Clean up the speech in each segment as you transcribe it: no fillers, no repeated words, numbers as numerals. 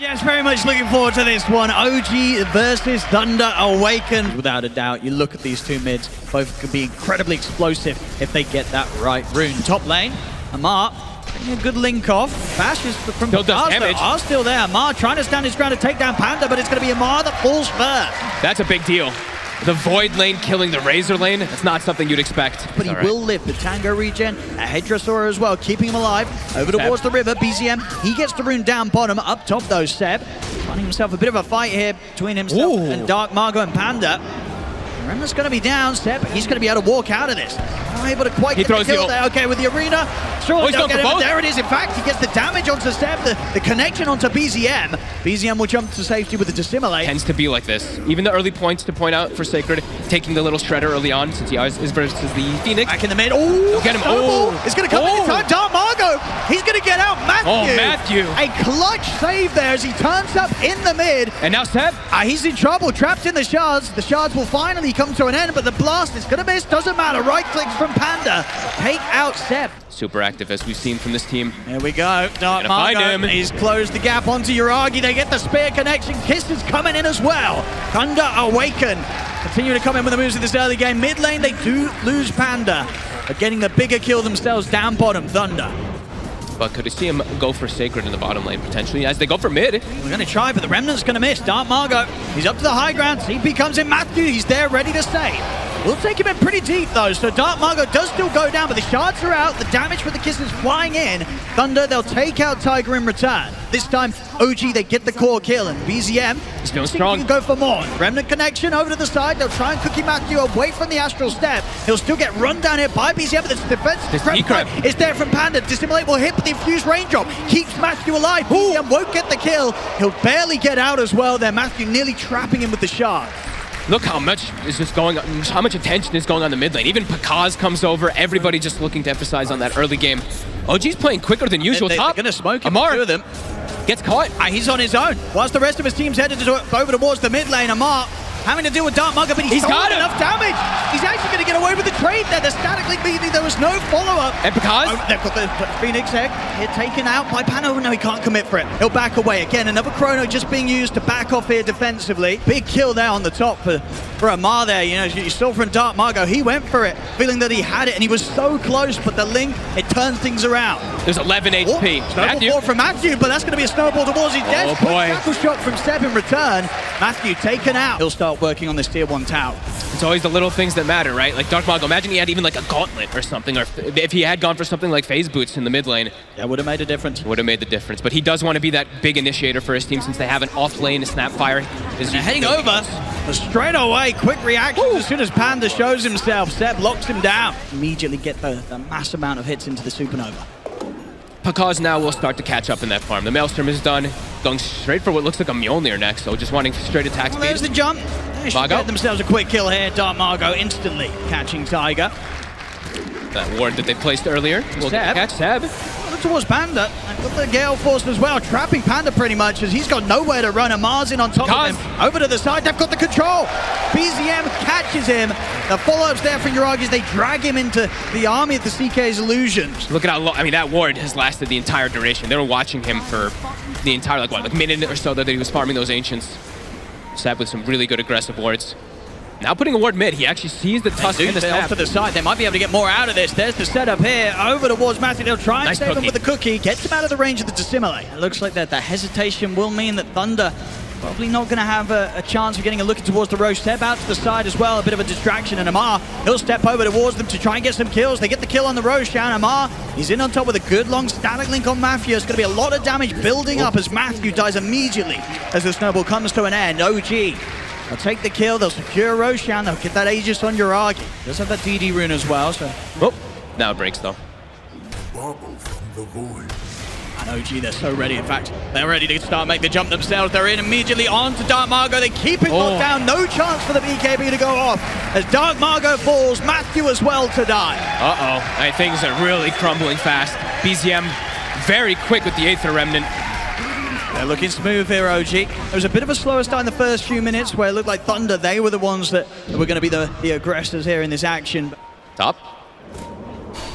Yes, very much looking forward to this one. OG versus Thunder Awakened. Without a doubt, you look at these two mids, both can be incredibly explosive if they get that right rune. Top lane, Amar, getting a good link off. Bash is from still does damage. Are still there. Amar trying to stand his ground to take down Panda, but it's going to be Amar that falls first. That's a big deal. The Void lane killing the Razor lane, it's not something you'd expect. But he will live. The Tango regen, a Hedrasaur as well, keeping him alive. Over towards the river, BZM, he gets the rune down bottom. Up top though, Seb, finding himself a bit of a fight here between himself and Dark Margot and Panda. Remnant's going to be down, Seb, he's going to be able to walk out of this. Not able to quite get the kill there. Okay, with the arena, surely they'll get him. There it is. In fact, he gets the damage onto Seb, the connection onto BZM. BZM will jump to safety with the Dissimilate. Tends to be like this. Even the early points to point out for Sacred, taking the little shredder early on since he is versus the Phoenix. Back in the mid. Oh, get him. Oh, it's going to come in time. Dark Margot, he's going to get out. Matthew. Oh, Matthew. A clutch save there as he turns up in the mid. And now Seb. He's in trouble, trapped in the shards. The shards will finally come to an end, but the blast is going to miss. Doesn't matter. Right clicks from Panda. Take out Seb. Super active as we've seen from this team. Here we go. Dark Margot, he's closed the gap onto Yuragi. They get the spear connection. Kisses coming in as well. Thunder Awaken. Continue to come in with the moves in this early game. Mid lane, they do lose Panda. But getting the bigger kill themselves down bottom, Thunder. But could you see him go for Sacred in the bottom lane, potentially, as they go for mid? We're going to try, but the Remnant's going to miss. Dark Margot, he's up to the high ground. CP comes in. Matthew, he's there, ready to save. We'll take him in pretty deep, though, so Dark Margot does still go down, but the shards are out. The damage for the Kisses flying in. Thunder, they'll take out Tiger in return. This time, OG, they get the core kill, and BZM, he's feeling strong. He can go for more. Remnant connection over to the side. They'll try and cookie Matthew away from the Astral Step. He'll still get run down here by BZM, but this defense is there from Panda. Dissimilate will hit, but the infused raindrop keeps Matthew alive. BZM won't get the kill. He'll barely get out as well there. Matthew nearly trapping him with the shard. Look how much is just going on, how much attention is going on the mid lane. Even Pakaz comes over, everybody just looking to emphasize on that early game. OG's playing quicker than usual. They're going to smoke him. Amar Two of them gets caught. He's on his own. Whilst the rest of his team's headed over towards the mid lane, Amar having to deal with Dark Margot, but he's got enough damage. He's actually going to get away with the trade there. The static link meaning there was no follow-up. And Pakaz? They've got the Phoenix egg here taken out by Pano. No, he can't commit for it. He'll back away. Again, another Chrono just being used to back off here defensively. Big kill there on the top for Amar there. You know, you saw from Dark Margot, he went for it, feeling that he had it, and he was so close, but the link, it turns things around. There's 11 HP. Snowball from Matthew, but that's going to be a snowball towards his death. Oh boy. Tackle shot from Seb in return. Matthew taken out. He'll start working on this tier 1 tower. It's always the little things that matter, right? Like Dark Margot, imagine he had even like a gauntlet or something, or if he had gone for something like phase boots in the mid lane. That would have made a difference. Would have made the difference. But he does want to be that big initiator for his team since they have an off lane Snapfire. Heading over. Straight away, quick reaction as soon as Panda shows himself. Seb locks him down. Immediately get the mass amount of hits into the Supernova. Pakaz now will start to catch up in that farm. The Maelstrom is done, going straight for what looks like a Mjolnir next, so just wanting straight attack speed. There's the jump. They should get themselves a quick kill here. Dark Margot instantly catching Tiger. That ward that they placed earlier will catch Seb. Look towards Panda. And got the Gale Force as well, trapping Panda pretty much as he's got nowhere to run. Amar's in on top of him. Over to the side, they've got the control. BZM catches him. The follow-ups there from Yuragi as they drag him into the army of the CK's illusions. Look at how long, I mean, that ward has lasted the entire duration. They were watching him for the entire, like minute or so that he was farming those Ancients. Seb with some really good aggressive wards. Now putting a ward mid, he actually sees the tusk in the snap. Off to the side, they might be able to get more out of this. There's the setup here, over towards Matthew. They'll try and save him with the cookie, gets him out of the range of the Dissimilate. It looks like that the hesitation will mean that Thunder probably not going to have a chance of getting a look towards the Roche. Step out to the side as well, a bit of a distraction, and Amar, he'll step over towards them to try and get some kills. They get the kill on the Roche, and Amar, he's in on top with a good long static link on Matthew. It's going to be a lot of damage building up as Matthew dies immediately as the snowball comes to an end. OG, they'll take the kill, they'll secure Roshan, they'll get that Aegis on Yuragi. Does have that DD rune as well, so... Oh, now it breaks though. Bubble from the void. And OG, they're so ready. In fact, they're ready to start make the jump themselves. They're in immediately onto Dark Margot. They keep it locked down. No chance for the BKB to go off. As Dark Margot falls, Matthew as well to die. Uh-oh. Things are really crumbling fast. BZM very quick with the Aether Remnant. They're looking smooth here, OG. There was a bit of a slower start in the first few minutes where it looked like Thunder, they were the ones that were going to be the aggressors here in this action. Top.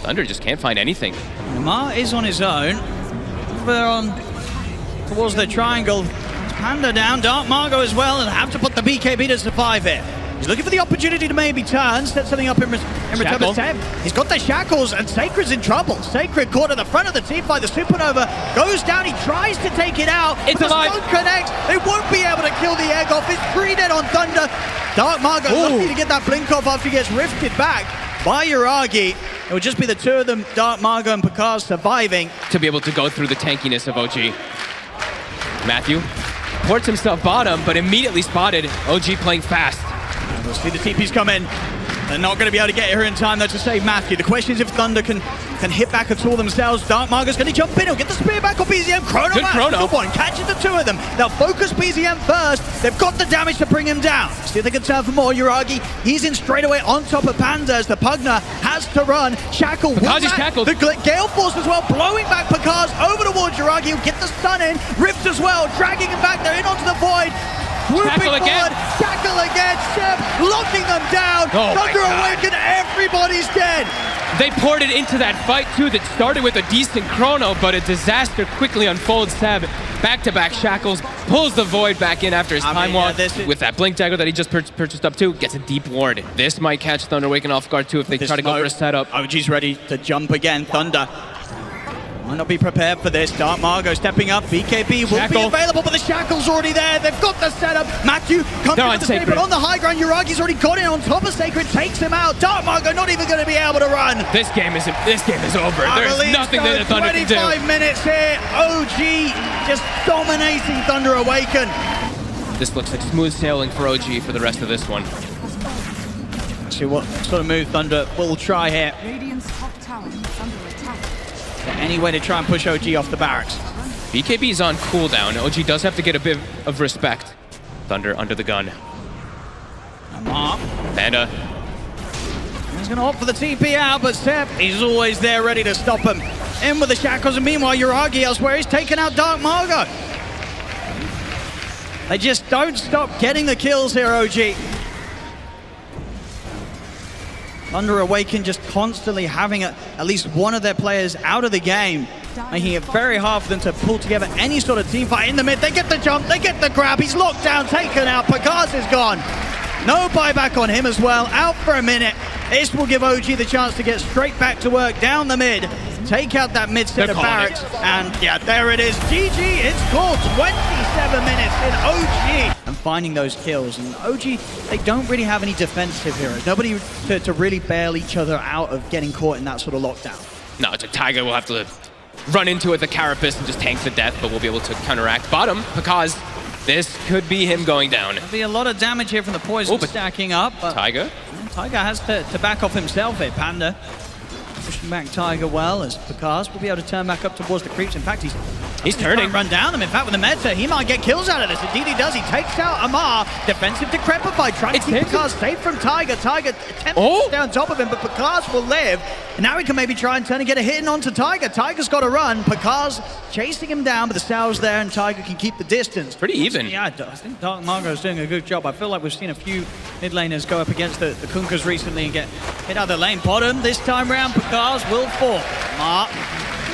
Thunder just can't find anything. Amar is on his own. Over on towards the triangle. Panda down, Dark Margo as well, and have to put the BKB to survive here. He's looking for the opportunity to maybe turn, set something up in return for Seb. He's got the shackles, and Sacred's in trouble. Sacred caught at the front of the team by the Supernova, goes down, he tries to take it out. It's alive. The stun connects, they won't be able to kill the egg off. It's 3 dead on Thunder. Dark Margo lucky to get that blink off after he gets rifted back by Yuragi. It would just be the two of them, Dark Margo and Pakaz, surviving. To be able to go through the tankiness of OG. Matthew ports himself bottom, but immediately spotted OG playing fast. We'll see the TPs come in. They're not going to be able to get here in time, though, to save Matthew. The question is if Thunder can hit back at all themselves. Dark Margo's going to jump in. He'll get the spear back on BZM. Good chrono. Good one. Catches the two of them. They'll focus BZM first. They've got the damage to bring him down. See if they can turn for more. Yuragi, he's in straight away on top of Panda as the Pugna has to run. Shackle. Pakaz is shackled. The Gale Force as well, blowing back Pakaz over towards Yuragi. He'll get the stun in. Rift as well, dragging him back. They're in onto the void. Whooping forward, Shackle again, Seb locking them down. Thunder Awaken, everybody's dead. They poured it into that fight too that started with a decent chrono, but a disaster quickly unfolds. Seb, back-to-back shackles, pulls the void back in after his time walk with that blink dagger that he just purchased up too, gets a deep ward. This might catch Thunder Awaken off guard too if they try to go for a setup. OG's ready to jump again. Thunder might not be prepared for this. Dark Margo stepping up. BKB will be available, but the shackle's already there. They've got the setup. Matthew comes in with the Sacred on the high ground. Yuragi's already got it on top of Sacred, takes him out. Dark Margo not even going to be able to run. This game is over. There's nothing that the Thunder can do. 25 minutes here. OG just dominating Thunder Awaken. This looks like smooth sailing for OG for the rest of this one. Let's see what sort of move Thunder will try here. Radiant's top tower is under attack. Any way to try and push OG off the barracks. BKB is on cooldown. OG does have to get a bit of respect. Thunder under the gun. Panda. He's going to opt for the TP out, but Seb, he's always there ready to stop him. In with the shackles, and meanwhile, Yuragi elsewhere, he's taken out Dark Margo. They just don't stop getting the kills here, OG. Thunder Awaken just constantly having at least one of their players out of the game, making it very hard for them to pull together any sort of team fight in the mid. They get the jump, they get the grab, he's locked down, taken out, Pakaz is gone. No buyback on him as well, out for a minute. This will give OG the chance to get straight back to work down the mid, take out that mid set of barracks, and yeah, there it is. GG, it's called 27 minutes in OG. And finding those kills, and OG, they don't really have any defensive heroes. Nobody to really bail each other out of getting caught in that sort of lockdown. No, it's a Tiger will have to run into it, the Carapace, and just tank the death, but we'll be able to counteract. Bottom, Pakaz, this could be him going down. There'll be a lot of damage here from the poison stacking up. But Tiger? Tiger has to back off himself here, Panda. Pushing back Tiger well as Pakaz will be able to turn back up towards the creeps. In fact, he's turning. Run down them. In fact, with the meta, he might get kills out of this. Indeed, he does. He takes out Amar. Defensive Decrepify, trying to keep Pakaz safe from Tiger. Tiger attempts to stay on top of him, but Pakaz will live. And now he can maybe try and turn and get a hit in onto Tiger. Tiger's got to run. Pakaz chasing him down, but the Sal's there, and Tiger can keep the distance. Pretty even. Yeah, I think Dark Margo's doing a good job. I feel like we've seen a few mid laners go up against the Kunkkas recently and get hit out of the lane. Bottom, this time round, Pakaz will fall. Mark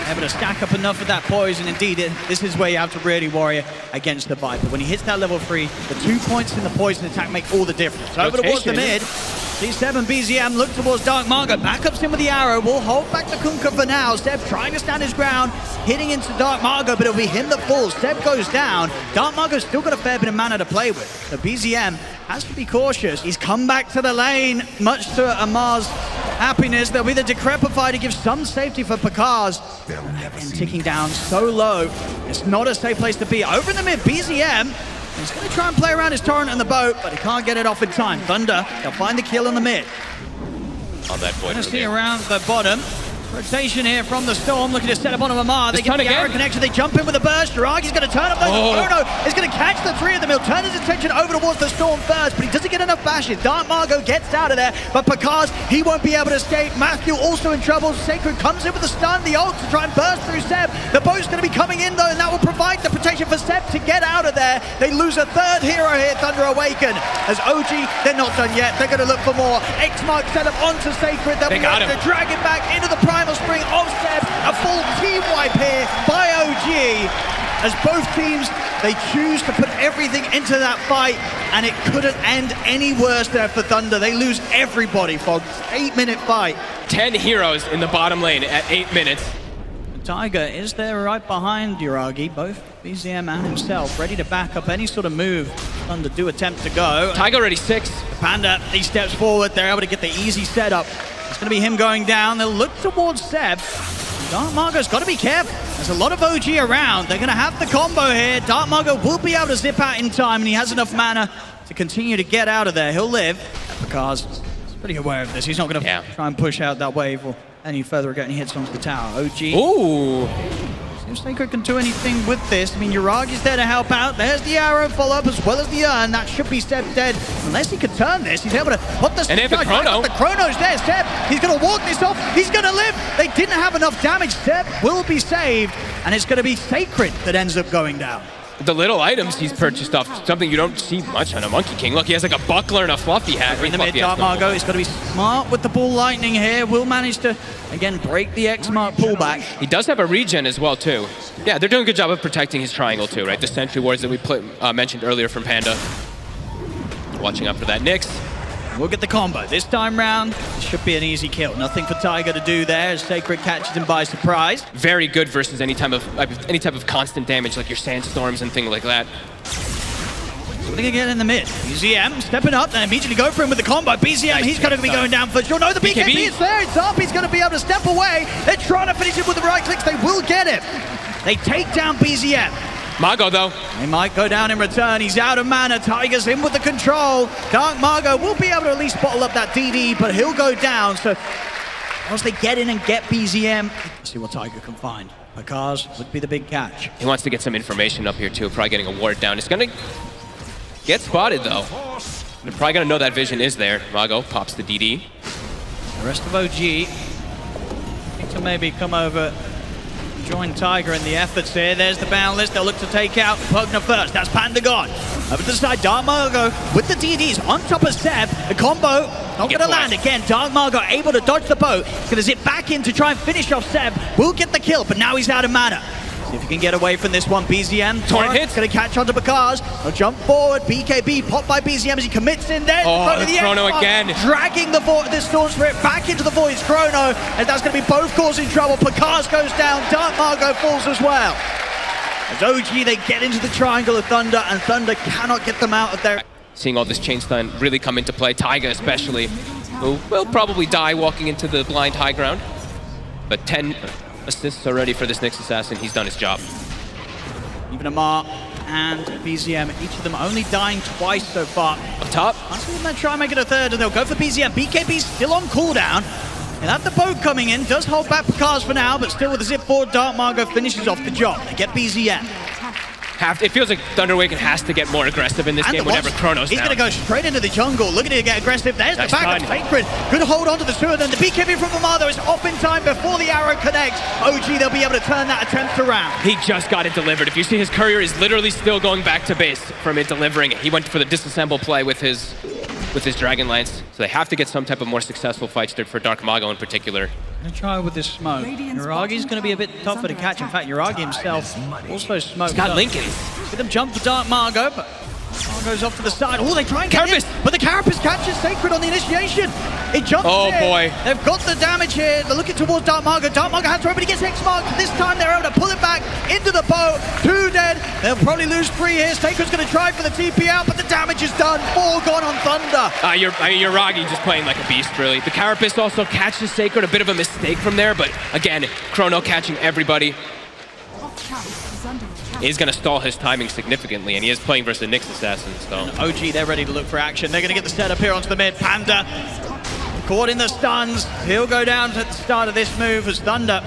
able to stack up enough of that poison. Indeed, this is where you have to really worry against the Viper. When he hits that level 3, the 2 points in the poison attack make all the difference. Over towards the mid. C7 BZM look towards Dark Margo. Backups him with the arrow. Will hold back the Kunkka for now. Seb trying to stand his ground, hitting into Dark Margo, but it'll be him that falls. Seb goes down. Dark Margo's still got a fair bit of mana to play with. So BZM has to be cautious. He's come back to the lane, much to Amar's happiness. There'll be the Decrepify to give some safety for Pakaz. And ticking down so low. It's not a safe place to be. Over in the mid, BZM. He's going to try and play around his torrent and the boat, but he can't get it off in time. Thunder, they'll find the kill in the mid. On that point. Going to see around the bottom. Rotation here from the Storm, looking to set up on Amar. They get the arrow connection, they jump in with a burst. Yuragi's going to turn up those. Chrono is going to catch the 3 of them. He'll turn his attention over towards the Storm first, but he doesn't get enough bashes. Dark Margo gets out of there, but Pakaz, he won't be able to escape. Matthew also in trouble. Sacred comes in with the stun, the ult to try and burst through Seb. The boat's going to be coming in though, and that will provide the protection for Seb to get out of there. They lose a 3rd hero here, Thunder Awaken. As OG, they're not done yet. They're going to look for more. X-Mark set up onto Sacred. They'll be able to drag it back into the Primal Spring of Seb. A full team wipe here by OG. as both teams, they choose to put everything into that fight, and it couldn't end any worse there for Thunder. They lose everybody, Fox. 8-minute fight. 10 heroes in the bottom lane at 8 minutes. Tiger is there right behind Yuragi, both BZM and himself, ready to back up any sort of move Thunder do attempt to go. Tiger already 6. Panda, he steps forward, they're able to get the easy setup. It's going to be him going down. They'll look towards Seb. Dark Margo's got to be careful. There's a lot of OG around. They're going to have the combo here. Dark Margo will be able to zip out in time, and he has enough mana to continue to get out of there. He'll live, because he's pretty aware of this. He's not going to try and push out that wave or any further get any hits onto the tower. OG. Ooh. If Sacred can do anything with this, I mean, Yuragi's there to help out. There's the arrow follow-up as well as the urn. That should be Seb dead. Unless he can turn this, he's able to put the... And they have the chrono. The chrono's there, Seb. He's going to walk this off. He's going to live. They didn't have enough damage. Seb will be saved, and it's going to be Sacred that ends up going down. The little items he's purchased off, something you don't see much on a Monkey King. Look, he has like a buckler and a fluffy hat. In the mid, Dark Margo, he's got to be smart with the ball lightning here. Will manage to, again, break the X-Mark pullback. He does have a regen as well, too. Yeah, they're doing a good job of protecting his triangle, too, right? The sentry wards that we mentioned earlier from Panda. Watching out for that Nyx. We'll get the combo. This time round, it should be an easy kill. Nothing for Tiger to do there as Sacred catches him by surprise. Very good versus any type of constant damage like your sandstorms and things like that. We're going to get in the mid. BZM stepping up and immediately go for him with the combo. BZM, nice, he's going to be going down for sure. No, the BKB is there. It's up. He's going to be able to step away. They're trying to finish him with the right clicks. They will get him. They take down BZM. Mago, though. He might go down in return. He's out of mana. Tiger's in with the control. Dark Margo will be able to at least bottle up that DD, but he'll go down. So once they get in and get BZM, let's see what Tiger can find. Pakaz would be the big catch. He wants to get some information up here, too. Probably getting a ward down. It's going to get spotted, though. They're probably going to know that vision is there. Mago pops the DD. The rest of OG need to maybe come over, join Tiger in the efforts here. There's the Boundless. They'll look to take out Pugna first. That's Panda gone. Over to the side, Dark Margo with the DDs on top of Seb. The combo not going to land again. Dark Margo able to dodge the boat. He's going to zip back in to try and finish off Seb. Will get the kill, but now he's out of mana. See if he can get away from this one. BZM. Torrent hits. Going to catch onto Pakaz. He'll jump forward. BKB popped by BZM as he commits in there. Oh, the chrono again. Dragging the Storm Spirit back into the Void's chrono. And that's going to be both causing trouble. Pakaz goes down. Dark Margo falls as well. As OG, they get into the triangle of Thunder, and Thunder cannot get them out of there. Seeing all this chain stun really come into play. Tiger especially, who will probably die walking into the blind high ground. But 10 assists already for this Nyx Assassin. He's done his job. Even Amar and BZM, each of them only dying twice so far. Up top. I see them try and make it a third, and they'll go for BZM. BKB's still on cooldown. And that the boat coming in does hold back Pakaz for now, but still with a zip forward, Dark Margo finishes off the job. They get BZM. It feels like Thunder Awakened has to get more aggressive in this game whenever Chrono's He's down. going to go straight into the jungle. Looking to get aggressive. There's the back of Sacred. Good hold onto the sewer. Then the BKB from Amar, though, is off in time before the arrow connects. OG, they'll be able to turn that attempt around. He just got it delivered. If you see, his courier is literally still going back to base from it delivering it. He went for the disassemble play with his Dragon Lance. So they have to get some type of more successful fights for Dark Mago in particular. Going to try with this smoke. Yuragi's going to be a bit tougher to catch. In fact, Yuragi himself also smoked. He's got up. Lincolns. See them jump for Dark Margo, but Margo's off to the side. Oh, they try and get Carapace. in, but the Carapace catches Sacred on the initiation. It jumps in. Boy. They've got the damage here. They're looking towards Dark Margo. Dark Margo has to, but he gets X-Marked. This time they're able to pull it back into the boat. 2 dead. They'll probably lose 3 here. Sacred's going to try for the TP out, but the damage is done. 4 gone on Thunder. Yuragi just playing like a beast, really. The Carapace also catches Sacred. A bit of a mistake from there, but again, Chrono catching everybody. Is going to stall his timing significantly, and he is playing versus the Nyx Assassin, so. OG, they're ready to look for action. They're going to get the setup here onto the mid. Panda caught in the stuns. He'll go down at the start of this move as Thunder.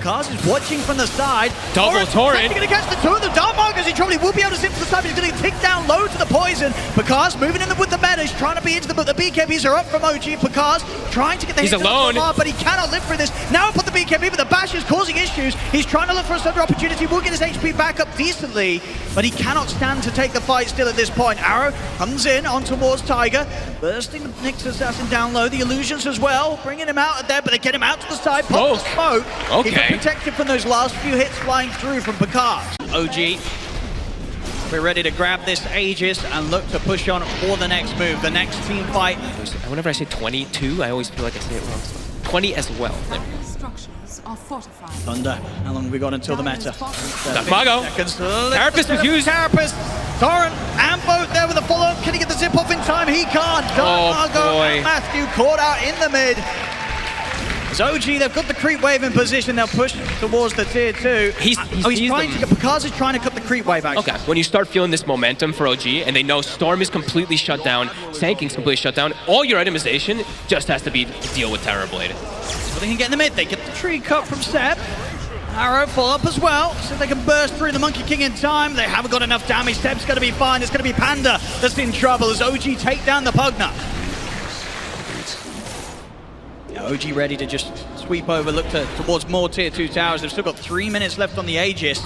Kaz is watching from the side. Double Torrent. He's going to catch the 2 of them. Dark Margo, he probably will be able to zip to the side. He's going to tick down low to the poison. Pakaz moving in with the meta. He's trying to be into them, but the BKBs are up from OG. Pakaz trying to get the hit alone, but he cannot live through this. Now put the BKB, but the bash is causing issues. He's trying to look for a Thunder opportunity. Will get his HP back up decently, but he cannot stand to take the fight still at this point. Arrow comes in on towards Tiger, bursting the Nyx Assassin down low. The illusions as well, bringing him out of there, but they get him out to the side. Pop the smoke. Okay. protected from those last few hits flying through from Picard. OG, we're ready to grab this Aegis and look to push on for the next move, the next team fight. Whenever I say 22, I always feel like I say it wrong. 20 as well. There we go. Structures are fortified. Thunder, how long have we got until the meta? Mago. Carapace was used. Carapace, Torrent, and Boat there with a follow-up. Can he get the zip off in time? He can't. Mago boy. and Matthew caught out in the mid. As OG, they've got the creep wave in position. They'll push towards the tier 2. He's trying to. Picard is trying to cut the creep wave out. Okay, when you start feeling this momentum for OG, and they know Storm is completely shut down, Sanking's completely shut down, all your itemization just has to be to deal with Terrorblade. So they can get in the mid. They get the tree cut from Seb. Arrow follow-up as well, so they can burst through the Monkey King in time. They haven't got enough damage. Seb's going to be fine. It's going to be Panda that's in trouble as OG take down the Pugna. Yeah, OG ready to just sweep over, look towards more tier 2 towers. They've still got 3 minutes left on the Aegis.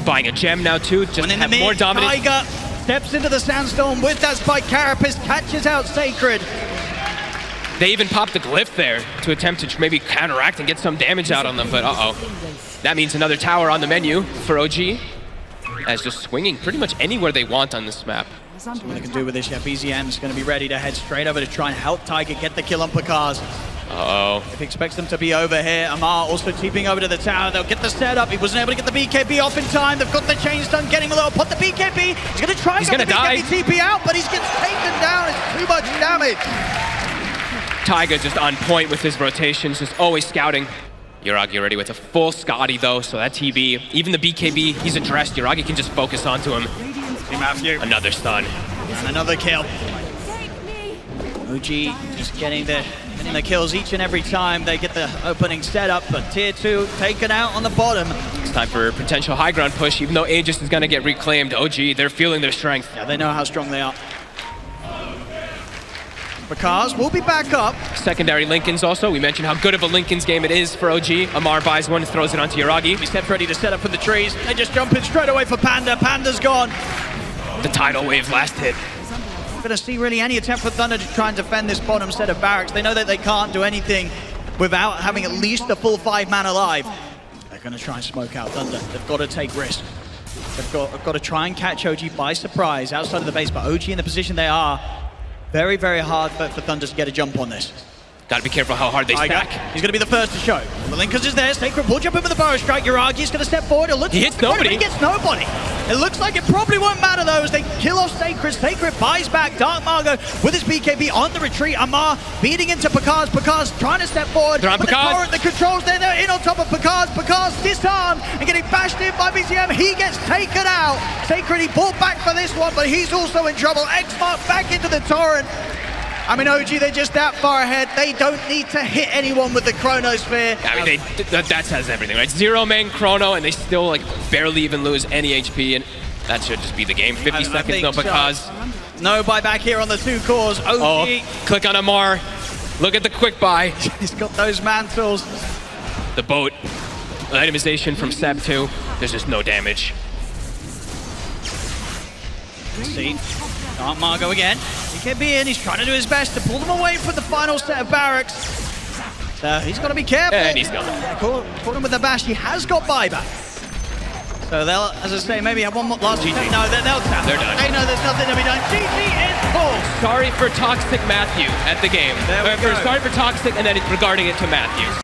Buying a gem now too, just And in have the mid, more dominance. Tiger steps into the Sandstorm with that spike. Carapace catches out Sacred. They even popped the glyph there to attempt to maybe counteract and get some damage out on them, but that means another tower on the menu for OG, as just swinging pretty much anywhere they want on this map. Is under What they can attack. do with this, yeah, BZM's going to be ready to head straight over to try and help Tiger get the kill on Picard. If he expects them to be over here, Amar also TPing over to the tower. They'll get the setup. He wasn't able to get the BKB off in time. They've got the chain stun getting a little. Put the BKB. He's going to try and He's get the gonna BKB TP out, but he gets taken down. It's too much damage. Taiga just on point with his rotations, just always scouting. Yuragi already with a full Scotty though, so that TB, even the BKB, he's addressed. Yuragi can just focus onto him. See Matthew. Another stun. And another kill. OG just getting the kills each and every time they get the opening setup, but tier 2 taken out on the bottom. It's time for a potential high ground push, even though Aegis is gonna get reclaimed. OG, they're feeling their strength. Yeah, they know how strong they are. Picard will be back up. Secondary Lincolns also. We mentioned how good of a Lincoln's game it is for OG. Amar buys one, throws it onto Yuragi. He steps ready to set up for the trees. They just jump in straight away for Panda. Panda's gone. The tidal wave last hit. Not going to see really any attempt for Thunder to try and defend this bottom set of barracks. They know that they can't do anything without having at least a full 5-man alive. They're going to try and smoke out Thunder. They've got to take risks. They've got to try and catch OG by surprise outside of the base, but OG in the position they are, very, very hard for Thunder to get a jump on this. Gotta be careful how hard they stack. He's going to be the first to show. The Linkers is there. Sacred will jump in with the Burrow Strike. Yuragi's going to step forward. It looks He hits nobody. He gets nobody. It looks like it probably won't matter though as they kill off Sacred. Sacred buys back Dark Margo with his BKB on the retreat. Amar beating into Picard. Picard's trying to step forward. They're on but Picard. the torrent, the controls there. They're in on top of Picard. Picard's disarmed and getting bashed in by BCM. He gets taken out. Sacred, he pulled back for this one, but he's also in trouble. X-Mark back into the torrent. I mean, OG, they're just that far ahead. They don't need to hit anyone with the Chronosphere. I mean, that says everything, right? 0-main Chrono, and they still like barely even lose any HP, and that should just be the game. 50 I seconds, think no so. because. No buyback here on the 2 cores. OG, Oh, click on Amar. Look at the quick buy. he's got those mantles. The boat. Itemization from Seb too. There's just no damage. See, Dark Margo again. BKB in, he's trying to do his best to pull them away from the final set of barracks. So he's got to be careful. And he's gone. Caught him with the bash. He has got buyback. So they'll, as I say, maybe have one more last. GG. No, they'll tap. They're done. They know there's nothing to be done. GG is full. Sorry for Toxic Matthew at the game. There we go. Sorry for Toxic, and then regarding it to Matthew.